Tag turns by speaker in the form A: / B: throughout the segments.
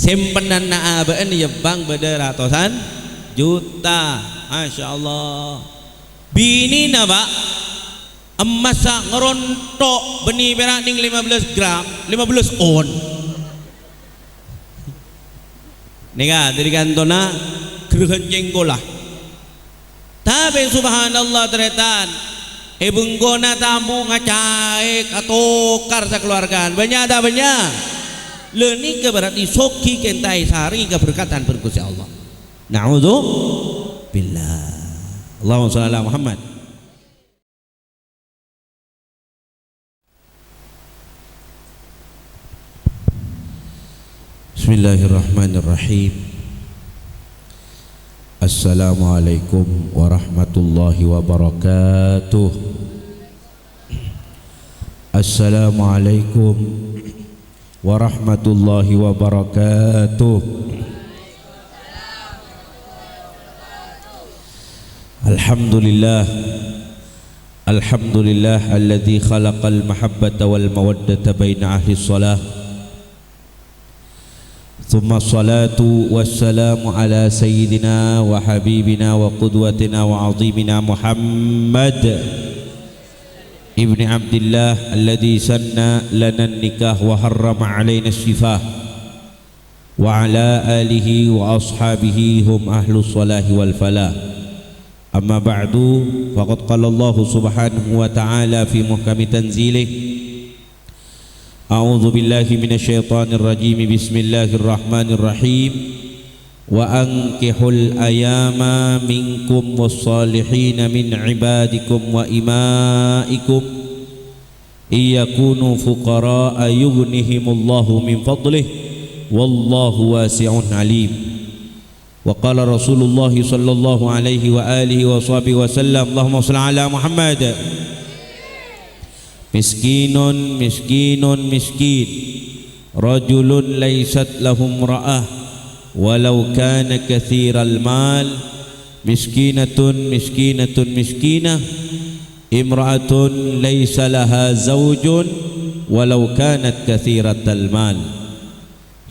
A: simpenan na abaan ya bang beda ratusan juta. Masya Allah. Bini na ba emas ngerontok benih perak ning 15 gram 15 on nika dari kantona gerhan jenggolah. Tapi subhanallah teretan bunggona tamu ngacai katukar sekeluargaan banyak ada banyak leni ke berarti soki kentai sari keberkatan berkusi Allah. Na'udzu billah. Allahumma shalli ala Muhammad. Bismillahirrahmanirrahim. Assalamualaikum warahmatullahi wabarakatuh. Assalamualaikum warahmatullahi wabarakatuh. Alhamdulillah. Alhamdulillah alladzi khalaqal mahabbata wal mawaddata baina ahli shalah. Thumma salatu wassalamu ala sayyidina wa habibina wa qudwatina wa azimina Muhammad ibni Abdillah alladhi sanna lana nikah wa harrama alaina syifah wa ala alihi wa ashabihi hum ahlus salahi wal falah. Amma ba'du, faqad qala Allah subhanahu wa ta'ala fi muhkami tanzilih A'udzu billahi minasyaitonir rajim. Bismillahirrahmanirrahim. Wa ankihul ayama minkum wassalihin min ibadikum wa imaikum iyakunu fuqara'a yughnihimullahu min fadlih wallahu wasi'un alim. Wa qala Rasulullah sallallahu alaihi wa alihi wa sahbihi wa sallam Allahumma shalli ala Muhammad. Miskinun miskinun miskin rajulun laysat lahum ra'ah walau kana kathiral mal. Miskinatun miskinatun miskinah imra'atun laysa laha zawjun walau kanat kathiratal mal.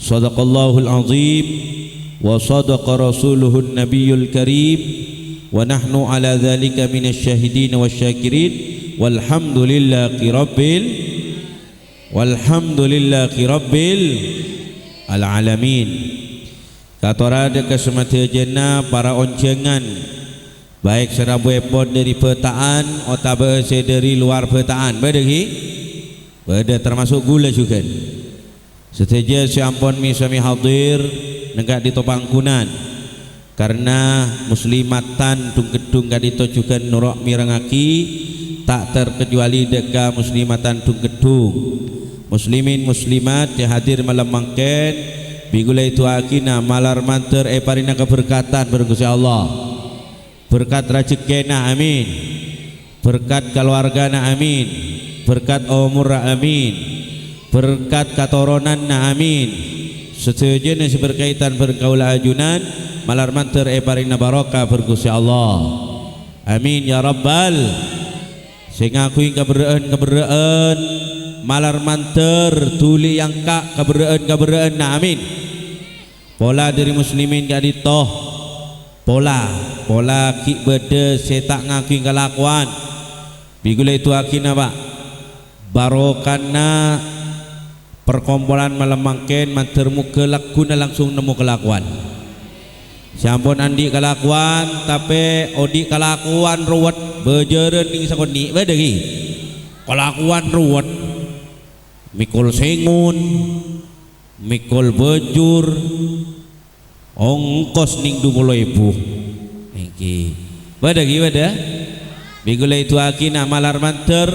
A: Sadaqallahul azim wa sadaqa rasuluhun nabiyul karim wa nahnu ala dhalika minasy syahidin wasyakirin walhamdulillahi rabbil alamin. Katorada kesemati jena para oncengan baik serabu epon dari petaan atau dari luar petaan berdegi berde termasuk gula juga. Seteja siampun misami hadir negak di topangkunan karena muslimatan tung gedung kadito juga nurok mirangaki tak terkecuali deka muslimatan tung gedung muslimin muslimat yang hadir malam mangken bigula itu akina malar manter parina keberkatan berkusi Allah, berkat rezekina amin, berkat keluargana amin, berkat umur amin, berkat katoronanna amin. Setujunya berkaitan berkaula ajunan malar manter parina barokah berkusi Allah amin ya rabbal. Sehingga aku keberaan malar manter tuli yang kak keberaan na amin. Pola dari muslimin gak toh pola ki bede setak ngakui kelakuan bigula itu akina pak barokana perkumpulan malam mangken mantermu kelakuna langsung nemu kelakuan. Sampun andi kelakuan tapi odi kelakuan ruwet bejeren ning sakoni bedegi kelakuan ruwet mikul sengun mikul bejur ongkos ning 20.000 iki bedegi beda bigula itu akina malar manter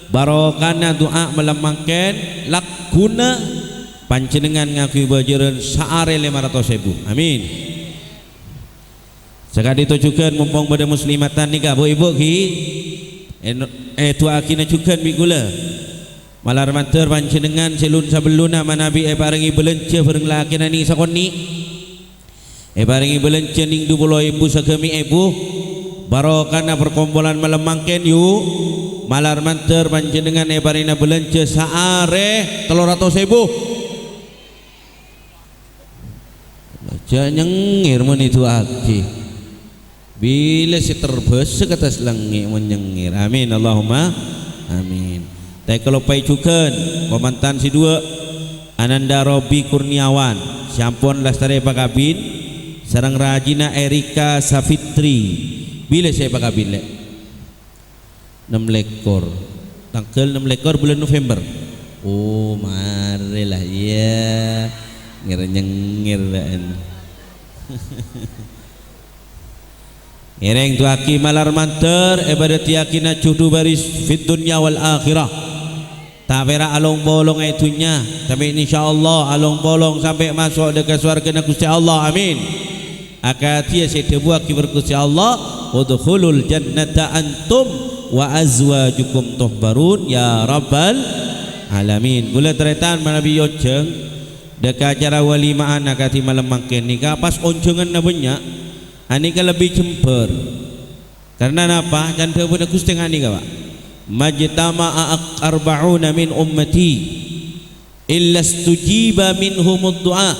A: barokana doa melemangken lakuna panjenengan ngakui bejeren saare 500.000 amin. Sekali ditujukan mumpung pada muslimatan nikah bu ibu ki tu akina juga bigula malar manter panjenengan selun sabeluna manabi paringi belence bareng lakina ni sakoni paringi belence ning 20.000 sagemi ibu barokana perkumpulan malam mangken yu malar manter panjenengan parina belence saare 300.000 jangan nyengir mun itu aki bila si terbesar ke atas langit menyengir. Amin Allahumma amin. Tapi kalau paicukan komantan si dua Ananda Robi Kurniawan Syampon Lestari Pakabin sareng Rajina Erika Safitri bila saya Pakabin lek 6 lekor tanggal 6 lekor bulan November. Oh marilah ya ngir-nyengir dan ngereng tu aki malar manter ibadat yakina cudu baris fit dunya wal akhirah tak pera along bolong itunya tapi insyaallah along bolong sampai masuk dekat surga Gusti Allah. Amin. Akatia sedebu aki berkusti Allah udkhulul jannata antum wa azwajukum tuhbarun ya rabbal alamin. Gula teretan Nabi Yojeng dekat acara walimaan akati malam makin nikah pas oncengan na banyak anika lebih cemper karena apa jantan pun aku setengah ni kawan majtama'a arba'una min ummati illa stujiba minhumud du'a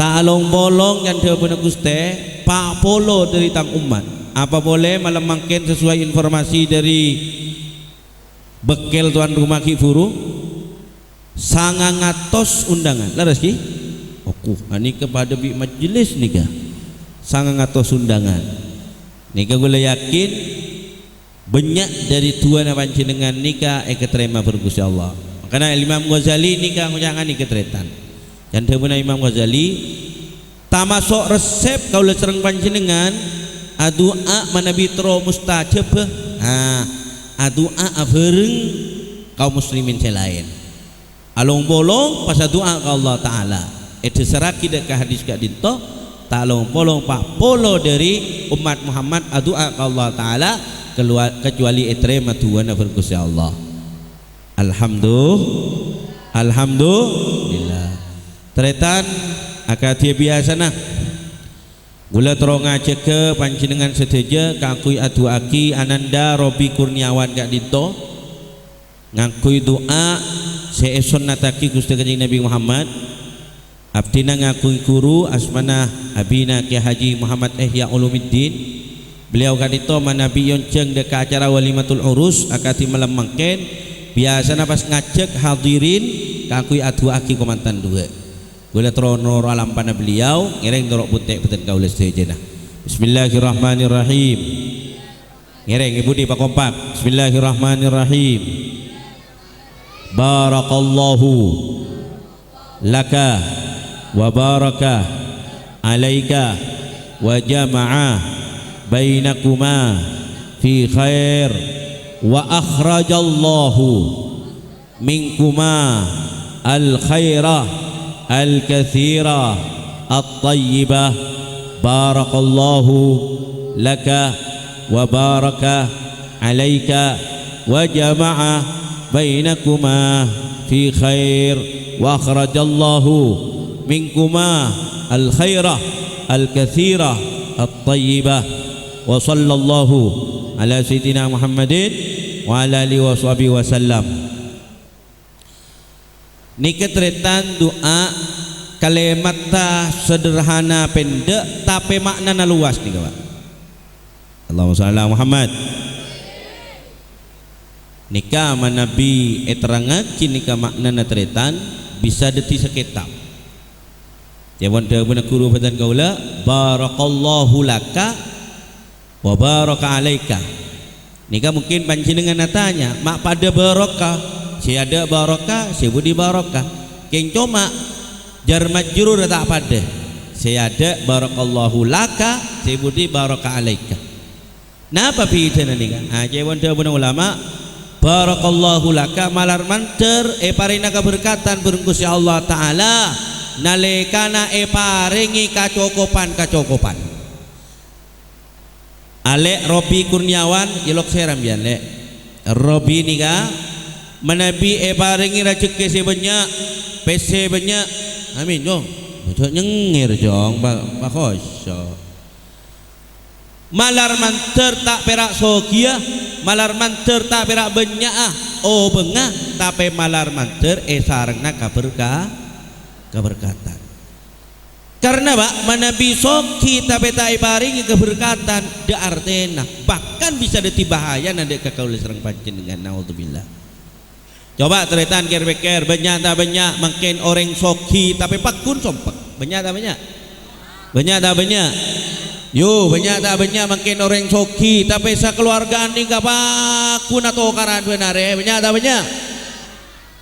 A: ta'along bolong jantan pun aku setengah pak polo dari tang umat apa boleh malam makin sesuai informasi dari bekel tuan rumah kifuru sangat ngatos undangan laras ki aku ani kepada bi majlis nikah sangat ngatos undangan nikah gula yakin banyak dari tuan apa dengan nikah keterima bergusti Allah. Makanya Imam Ghazali nikah jangan iketretan dan terbuna Imam Ghazali tamasuk resep kau le sereng panjenengan adua manabi tro mustajab adua afereng kaum muslimin selain along bolong pas doa ke Allah Ta'ala itu seraki dekat hadis kat dinto talong polong pak polo dari umat Muhammad doa ke Allah Ta'ala kecuali etrema Tuhan berkuasa Allah. Alhamdulillah teretan akatia biasa nah gula terong aja ke panjenengan seteja kakui adu aki Ananda Robi Kurniawan kat dinto ngakui doa seeson nataki Gusti Kanjeng Nabi Muhammad abdina ngakui guru asmana abina Ki Haji Muhammad Ihya Ulumuddin beliau kadito manabi yonceng dekat acara walimatul urus akati malam mangken biasa pas ngajak hadirin kakui adu aki komantan dua gula trono alam pana beliau ngereng dorok putek beten kaula sedaya. Bismillahirrahmanirrahim. Ngereng ibu di pak kompak. Bismillahirrahmanirrahim. Barakallahu laka wa baraka alaika wa jama'a bainakuma fi khair wa akhrajallahu minkuma al khairah al kathira at tayyibah barakallahu laka wa baraka alaika wa jama'a bainakuma fi khair wa akhrajallahu minkuma al khairah al kathira at tayyibah wa sallallahu ala sayyidina Muhammadin wa ala alihi wa sahbihi wasallam. Niki tretan doa kalimat sederhana pendek tapi maknanya luas nih kawan. Allahumma shalli ala Muhammad. Nikah manabi eterangakin nikah maknanya tretan bisa deti sekitab. Jawan dawuh guru badan kaula barakallahu laka wa baraka alaika. Nikah mungkin panjenengan natanya mak pada barokah si ada barokah si budi barokah keng cuma jar majrur tak pada si ada barakallahu laka si budi baraka alaika. Napa pidana nikah jawan dawuh ulama barakallahu laka malar manter parina keberkatan berenggus ya Allah Ta'ala nalekana paringi kacokopan Alek Robi Kurniawan jelok seram bian lek Robi nika menabi paringi rezeki sebanyak PC banyak amin jong ojo nyengir jong pak khosyo malar manter tak perak sogia malar manter tak perak banyak oh bengah tapi malar manter sarengna keberkatan Karena manabi soki tapi tak ibaringi keberkatan de artena bahkan bisa deti bahaya nanti kekaula serang panjenengan naudzubillah. Coba teritan kir-kir banyak tak banyak makin orang soki tapi pakun sompak banyak tak banyak yo banyak tak banyak makin orang soki tapi sekeluarga ni gak pakun atau karan benare banyak tak banyak.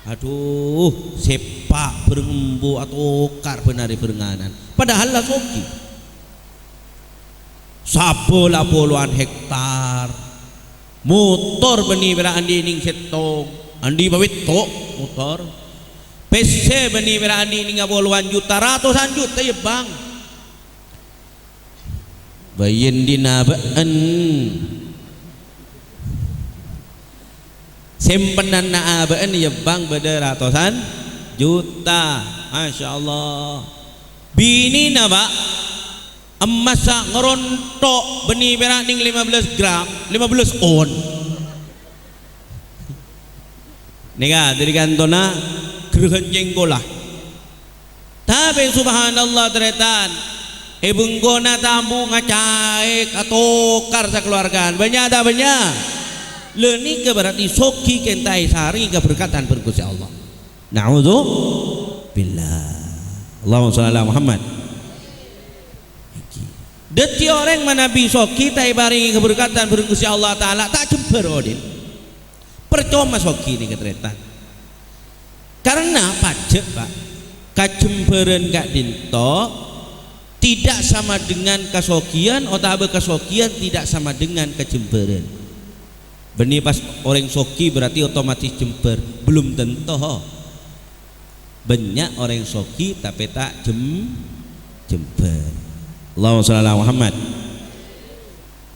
A: Aduh sepak berembu atau kar benari berenganan padahal lah soki sabola puluhan hektar motor beni bera andi ning setong andi bawit tok motor PC beni bera andi ning puluhan juta ratusan juta ya bang bayin dinabaan simpenan na abaan ya bang beda ratusan juta, masya Allah. Bini na emas ngerontok benih berak ning 15 gram 15 on nika dari kantona gerhan jenggolah tapi subhanallah teretan ibunggona tambu ngacai katokar sekeluargaan banyak ada banyak leni ke berarti soki kentai sari keberkatan berkusi Allah. Na'udzubillah. Allahumma shalli ala Muhammad. Deti orang manabi soki tak ibaringi keberkatan berkusi Allah Ta'ala tak jember odin percuma soki ini keteretan karena pajak pak kajemberan kak dinto tidak sama dengan kasokian atau kasokian tidak sama dengan kajemberan. Benih pas orang soki berarti otomatis jember belum tentu banyak orang soki tapi tak jember. Allahumma shalli ala Muhammad.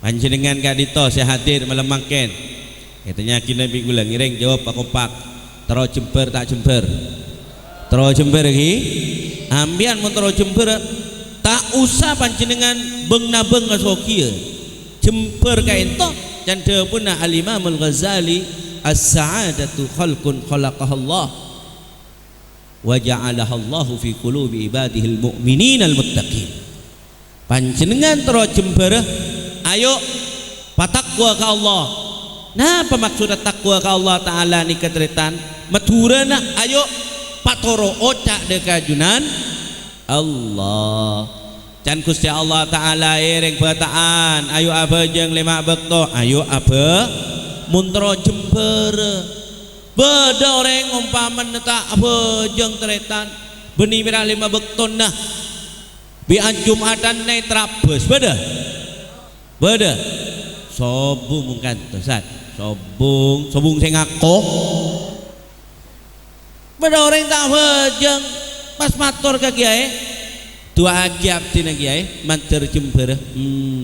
A: Panjenengan kak dito saya hadir malam mangken katanya kini bigulang ngiring jawab pak kompak terus jember tak jember terus jember lagi ambian mau terus jember tak usah panjenengan beng nabeng soki jember kain toh dan depuna al-Imam al-Ghazali as-sa'adatu khalqun khalaqahallah wa ja'alahallahu fi qulubi ibadihil mu'minin al-muttaqin. Panjenengan terus jember ayo patakwa ka Allah. Nah pemaksud takwa ka Allah Ta'ala ni keteritan maturana ayo patoro ocak dekajunan Allah. Can Gusti Allah Ta'ala ereng bataan ayo apa jeng lima bekto ayo apa muntro jember beda orang umpaman tak apa jeng teretan benih merah lima bekto nah bian Jumatan naik trabes beda sobung mungkin tosat sobung saya ngakoh beda orang tak apa jeng pas matur ke kiai dua agiap tina kiai manter jember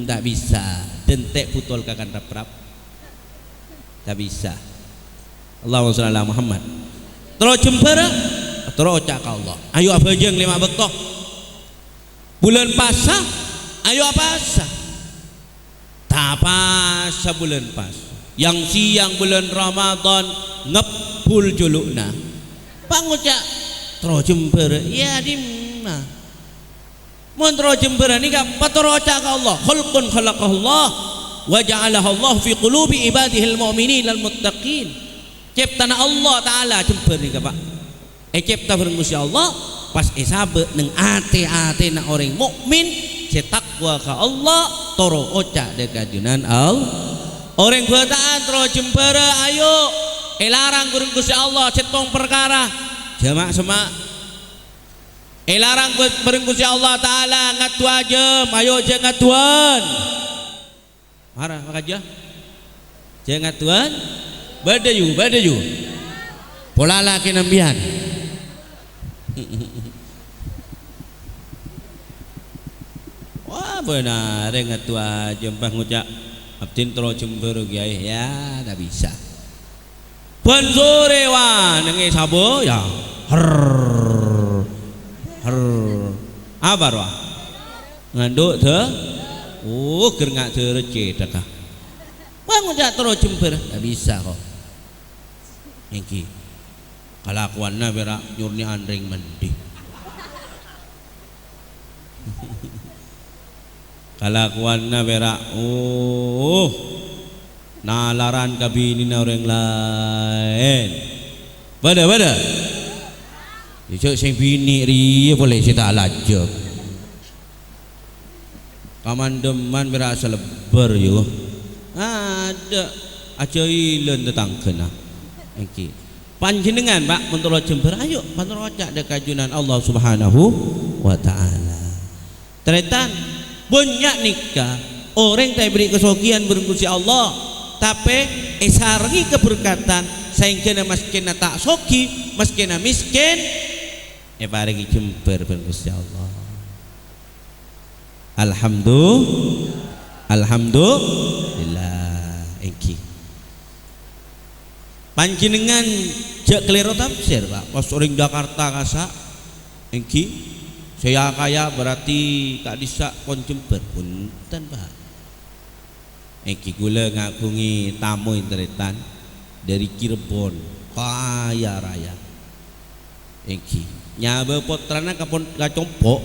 A: tak bisa dentek putol kakan rap tak bisa. Allahumma shalli ala Muhammad. Terus jember terus cak Allah ayo apa jeng lima bekto bulan pasah ayo apa sah tak pasah bulan pas yang siang bulan Ramadan ngepul julukna pangucak terus jember ya dimana Montro jemberan ni kan patoroca ka Allah khalqun khalaqahullah wa ja'alaha Allah fi qulubi ibadihil mu'minin al muttaqin ciptana Allah Ta'ala jember ni pak cipta berenggusi Allah pas sabe neng ate na orang mukmin cetakwa ka Allah toro oca dekajunan al orang bataan toro jember ayo larang berenggusi Allah cetong perkara jamak semak larang berenggusi Allah Ta'ala ngatu aja ayo jangan ngatuan marah maka aja jangan ngatuan badayu pola laki nambihan wah benar ngatu aja mbah ngucap abdin terus jember kiai ya tak bisa ban sore wah nengi sabo ya apa roh nganduk de ger ngak derece dakah wah ngucap terus jember tak bisa kok iki kalakuanna berak nyurni andring mending kalakuanna berak nalaran kabini na orang lain bada Jujur sing bini ria boleh kita alajab kamandeman berasa lebar yo ada aja ilen tetang kena okay. Panjenengan Pak mentolo Jember ayo pantoro cak de kajunan Allah Subhanahu wa taala tretan banyak nikah orang tak beri kesokian berengkusi Allah tapi sarangi keberkatan sehingga maskena tak soki maskena miskin paringi Jember berengkusi Allah alhamdulillah engki panjenengan jak kelero tafsir Pak pas orang Jakarta kasa engki saya kaya berarti kak disa pon Jember punten Pak engki gula ngakungi tamu intretan dari Cirebon kaya raya engki nyabe potrana kapon kacompok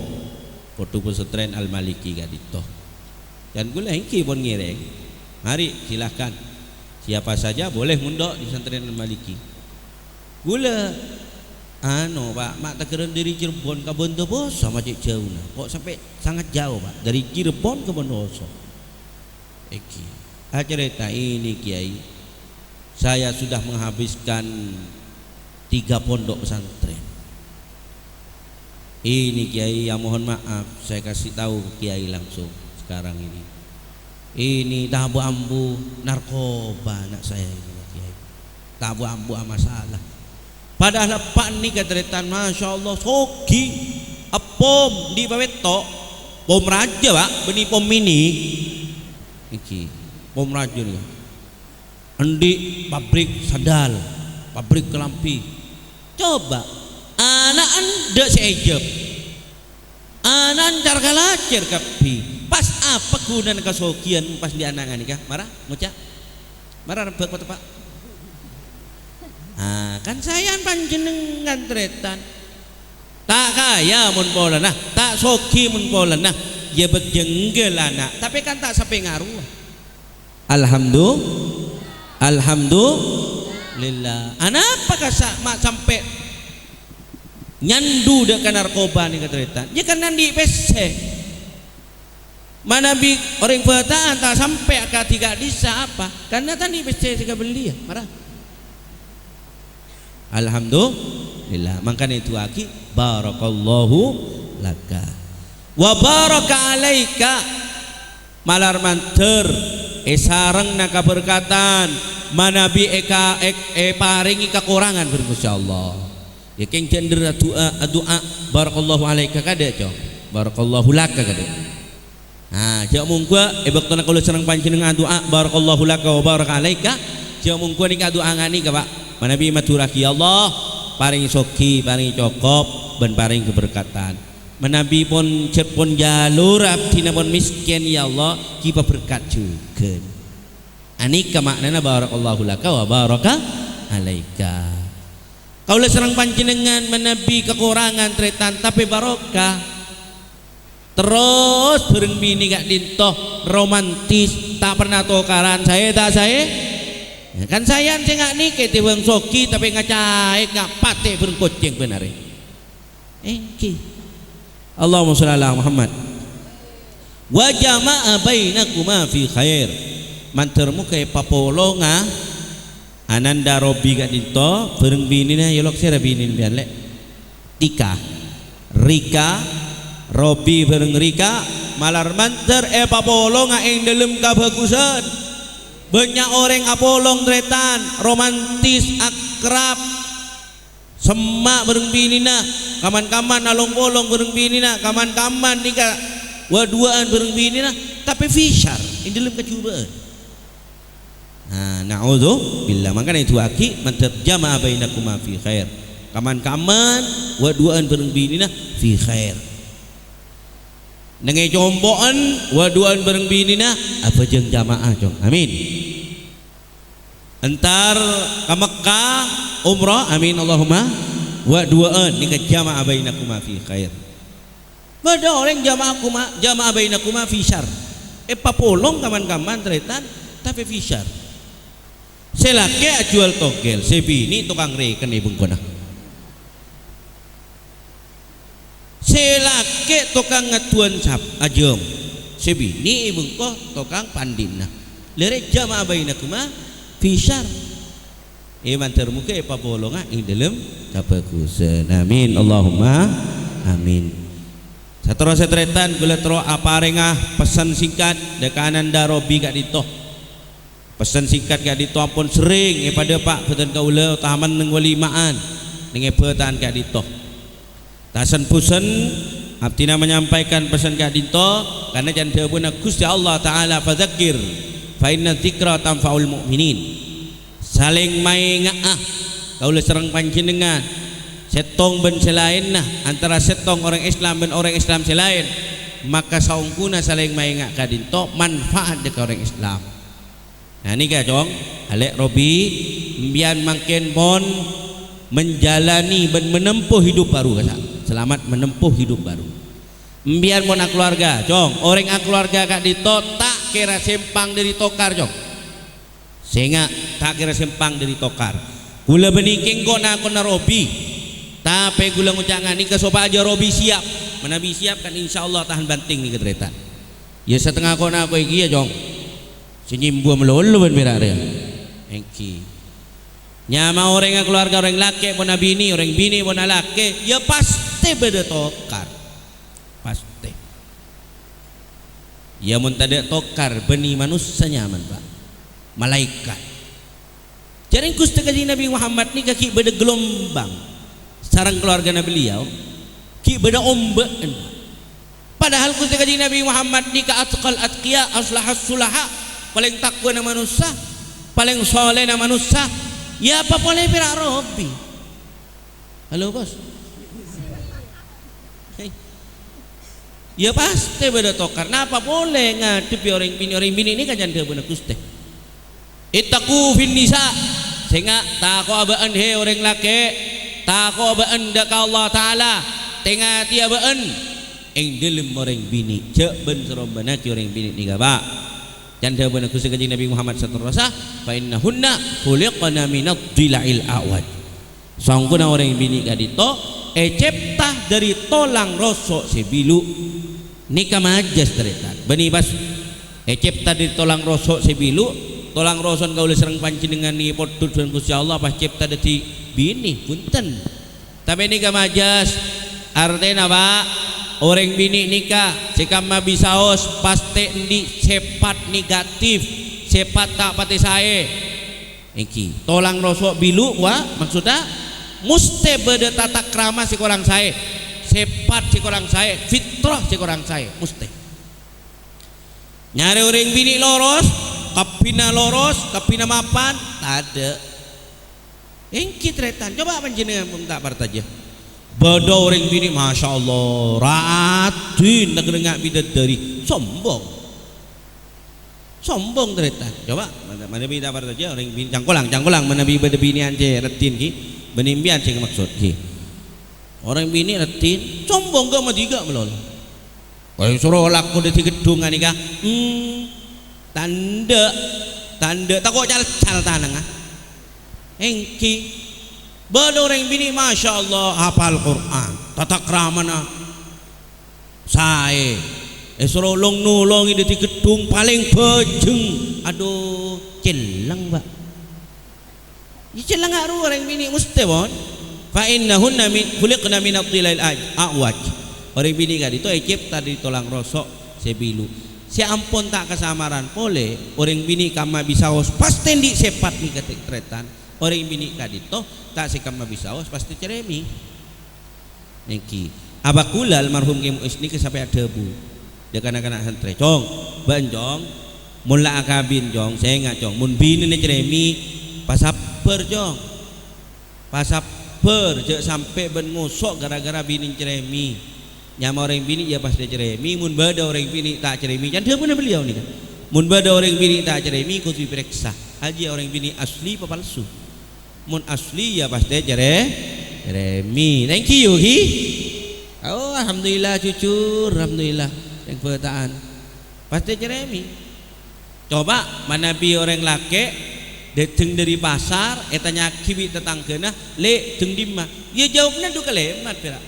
A: potu pesantren Al Maliki gadito dan gula engki pon ngireng mari silahkan siapa saja boleh mundok di pesantren Al Maliki gula Pak mak tak keren dari Cirebon ke Bondowoso sama cik jauh nah kok sampai sangat jauh Pak dari Cirebon ke Bondowoso eki cerita ini Kiai saya sudah menghabiskan 3 pondok pesantren ini Kiai ya mohon maaf saya kasih tahu Kiai langsung sekarang ini tabu ambu narkoba anak saya ini Kiai tabu ambu masalah padahal pak ni katretan Masya Allah sogi apom di baweto pom raja Pak benih pom mini iki pom raja nih endi pabrik sandal pabrik kelampi coba anak anda seejep anak antar kalacer kapi pas apa gunaan kesokian pas di anak nikah marah ngucap marah rebek Pak kan saya panjenengan tretan tak kaya mun pola nah tak soki mun pola nah ya berjenggel anak tapi kan tak sampai ngaruh alhamdulillah anak apa kasak mak sampai nyandu dekat narkoba ni katretan ya kan nanti PC mana bi orang pertaan tak sampai ke tiga disa apa karena tadi PC saya beli ya marah alhamdulillah makanya itu aki barakallahu laka wa baraka alaika malar manter sareng na keberkatan manabi paringi kekurangan bermasyaallah ya keng cender doa barakallahu alaika kada cong barakallahu laka kada jak mungkua baktona kalau serang panjenengan doa barakallahu laka wa baraka alaika jak mungkua nika doa ngani ka Pak manabi maturaki Allah paring soki paring cokop ben paring keberkatan menabi pun cepon jalur abdina pun miskin ya Allah kita berkat juga anika maknana barakallahu laka wa baraka alaika kaulah serang panjenengan menabi kekurangan tretan tapi barokah terus bareng bini gak dintoh romantis tak pernah tukaran saya tak saya ya kan saya nggak nikah tiwang soki tapi ngacai nggak pate berkucing benar engki Allahumma sholli ala Muhammad wa jama'a bainakuma fi khair mantermu kay papolonga ananda robi gak dinto bareng binina yolok sira binin bian lek tika rika robi bareng rika malar manter papolonga ing dalam kabagusan banyak orang apolong tretan romantis akrab semak bareng binina kaman-kaman along bolong bareng binina kaman-kaman nika waduaan bareng binina tapi fisar ini dalam kecubaan na'udzu billah makanya itu aki manterjama bainakuma fi khair kaman-kaman waduaan bareng binina fi khair nengai combokan waduan bareng binina apa jeng jamaah cong amin entar ke Mekah umrah amin Allahumma waduan nikah jamaah bainakuma fi khair pada orang jamaah bainakuma fi syar papolong kaman-kaman tretan tapi fisar selake jual togel sebini tukang reken ibung kona selake tukang ngatuan sap ajeng sebini ibung ko tukang pandina lere jama baina kuma fisar iman termuka papolonga ing dalam kapakusan amin Allahumma amin. Satero setretan gula tero aparengah pesan singkat dekanan darobi kak dito pesan singkat kak dito ampun sering pada pak betul kaula taman neng walimaan neng petan kak dito tasan pusen abtina menyampaikan pesan kak dito karena jangan pun Gusti Allah Taala fadzakir fa inna dzikra tanfaul mu'minin saling maingah kaula serang panjenengan setong ben selain nah antara setong orang Islam dan orang Islam selain maka saungkuna saling maingak kadinto manfaat dekat orang Islam. Nah ini kajong alek Robi mbian makin pon menjalani dan menempuh hidup baru kasa selamat menempuh hidup baru mbian mon keluarga jong orang keluarga kak dito tak kira sempang dari tokar jong sehingga tak kira sempang dari tokar gula benikeng kok nak kena Robi tapi gula ngucangan ni kesopa aja Robi siap menabi siap kan insyaallah tahan banting ni ketretan ya setengah kona aku iki ya jong senyimbu melulu ben berak dia engki nyama orang keluarga orang laki pun bini orang bini pun laki ya pasti beda tokar pasti ya mun tade tokar beni manusia nyaman pak malaikat jadi Gusti Kanjeng Nabi Muhammad ni kaki beda gelombang sarang keluarga Nabi beliau ki beda ombak padahal Gusti Kanjeng Nabi Muhammad ni ka atqal atqiya aslahas sulaha paling takwa na manusia paling soleh na manusia ya apa boleh pira Robi halo bos hey. Ya pasti beda tokar kenapa boleh ngadepi orang bini ini kan jangan benar Gusti ittaqu fin nisa sehingga takwa abaan he orang laki takwa baan ka Allah Ta'ala tengah tia baan ing dalam orang bini cek ben serombana ki orang bini ni gaba dan dia benar Gusti Kanjeng Nabi Muhammad sallallahu alaihi wasallam fa innahunna khuliqna minad dhila'il awad sangkuna orang bini kadito ceptah dari tolang rosok sebilu nikah majas teretan beni bas ceptah dari tolang rosok sebilu tolang roson kau serang panjenengan ni potut dan Gusti Allah pas ceptah dari bini punten tapi nikah majas artinya apa orang bini nikah sekama bisaos pasti di sepat negatif sepat tak pati sae iki tolang rosok bilu wah maksudnya muste beda tata krama si korang sae sepat si korang sae fitrah si korang sae muste nyari orang bini loros kapina mapan tak ada engki tretan coba panjenengan pun tak partaja bada orang bini masya Allah ratin nak dengar bidadari sombong tretan coba mana bida partaja orang bini cangkolang mana bida bini anje ratin ki benimbian sing maksud ki orang bini ratin sombong ke madiga melol kaya suruh laku di gedung nikah tanda takut cal tanang engki bada orang bini masya Allah hafal Quran tata kramana sae suruh nulong di gedung paling bejeng aduh celang mbak celang haru orang bini mesti bon fa innahunna min khuliqna min ad-dhilal awaj orang bini kan itu cipta di tolang rosok sebilu si ampun tak kesamaran boleh orang bini kama bisaos pasti di sepat ni ketretan orang bini kadito tak si kama bisaos pasti ceremi niki abakula almarhum Ki Muis ni sampai ada bu dia kanak-kanak santre cong banjong mula akabin jong saya nggak jong mun bini ni ceremi pasaper jong pasaper je sampai ben ngusok gara-gara bini ceremi nyama orang bini ya pasti ceremi mun bada orang bini tak ceremi jangan dia pun beliau ni kan mun bada orang bini tak ceremi kudu diperiksa aja orang bini asli apa palsu mun asli ya pasti ceremi thank you hi oh alhamdulillah cucur alhamdulillah yang pertaan pasti Jeremy. Coba manabi orang laki datang dari pasar, etanya kibi tetangkena, le teng dimah. Ya jawabnya duka lemat pira.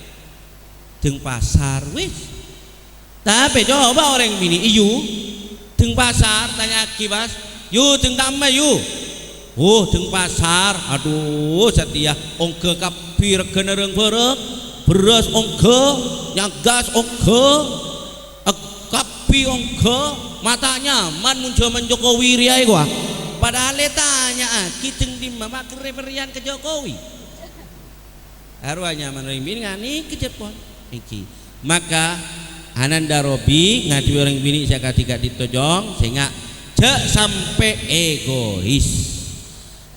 A: Teng pasar wis. Tapi coba orang bini iyu teng pasar tanya kibas, yu teng tamma yu. Oh teng pasar, aduh setia ongke kapir kena reng berek, beras ongke, nyagas ongke, kapi ongke, matanya man muncul Jokowi riai gua. Padahal tanya kiteng di mama kereperian ke Jokowi. Arwahnya menerima ngani kecepon iki. Maka Ananda Robi ngadu orang bini saya ketika ditojong sehingga cek sampai egois.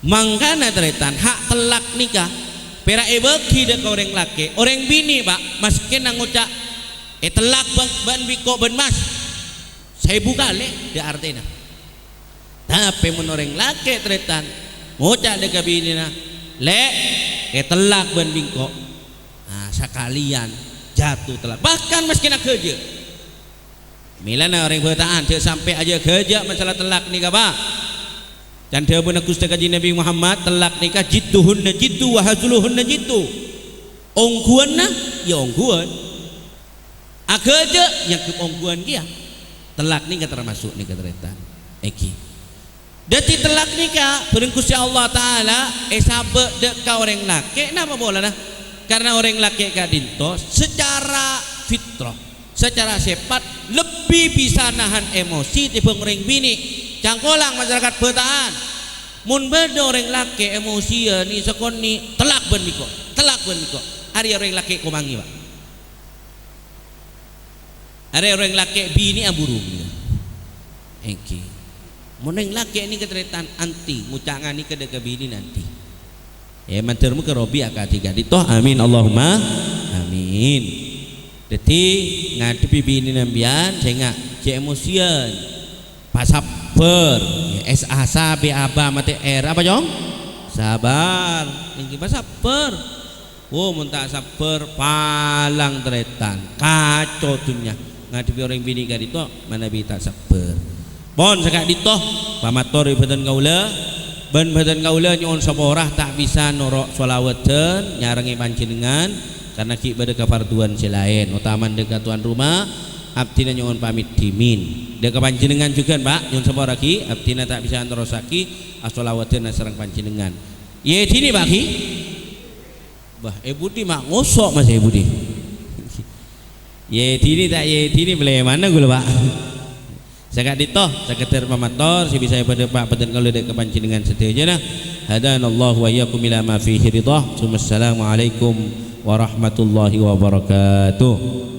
A: Mangkana teretan hak telak nikah pera bagi dek orang laki orang bini pak maskin ngucap telak ban biko ban mas saya buka le di artinya tapi mun orang laki teretan ngucap dek bini na le telak ban biko nah sekalian jatuh telak bahkan maskin kerja milana orang bertaan cek sampai aja kerja masalah telak nikah pak. Dan dia pun aku kaji Nabi Muhammad telak nikah jidduhunna jiddu wa hazluhunna jiddu. Ongguanna ya ongguan. Aja yang ke ongguan dia. Telak nikah termasuk nikah teretan. Eki. Dati telak nikah berengkusi Allah Taala sabe dek ka orang laki napa bola nah? Karena orang laki kadinto secara fitrah, secara sifat lebih bisa nahan emosi timbang orang bini. Cangkolang masyarakat bertahan mun beda orang laki emosi ni sekon ni telak ben miko hari orang laki kumangi pak hari orang laki bini aburung eki mun orang laki ni keteretan anti mucangan ni kedek bini nanti mantermu ke Robi akatiga ditoh amin Allahumma amin deti ngadepi bini nambian sehingga cek emosian pasap sabi aba mati era apa jong sabar tinggi pas sabar muntah sabar palang teretan kacau dunia ngadepi orang bini ka dito mana bita sabar bon sakak dito pamatori badan kaula ban badan kaula nyon saborah tak bisa norok sholawatan nyarengi panjenengan karena ki bade kafarduan selain utaman dekat tuan rumah abdina nyon pamit dimin dek panjenengan juga Pak nyon sabora ki abdina tak bisa antarosaki asolawateun sareng panjenengan ye dini Pak ki bah budi mak ngosok Mas budi ye dini tak ye dini beli mana gula Pak sagak ditoh saketer pamator si bisa pada Pak peden kalau dek panjenengan sedaya nah hadanallahu wa iyyakum ila ma fihi ridha. Assalamualaikum warahmatullahi wabarakatuh.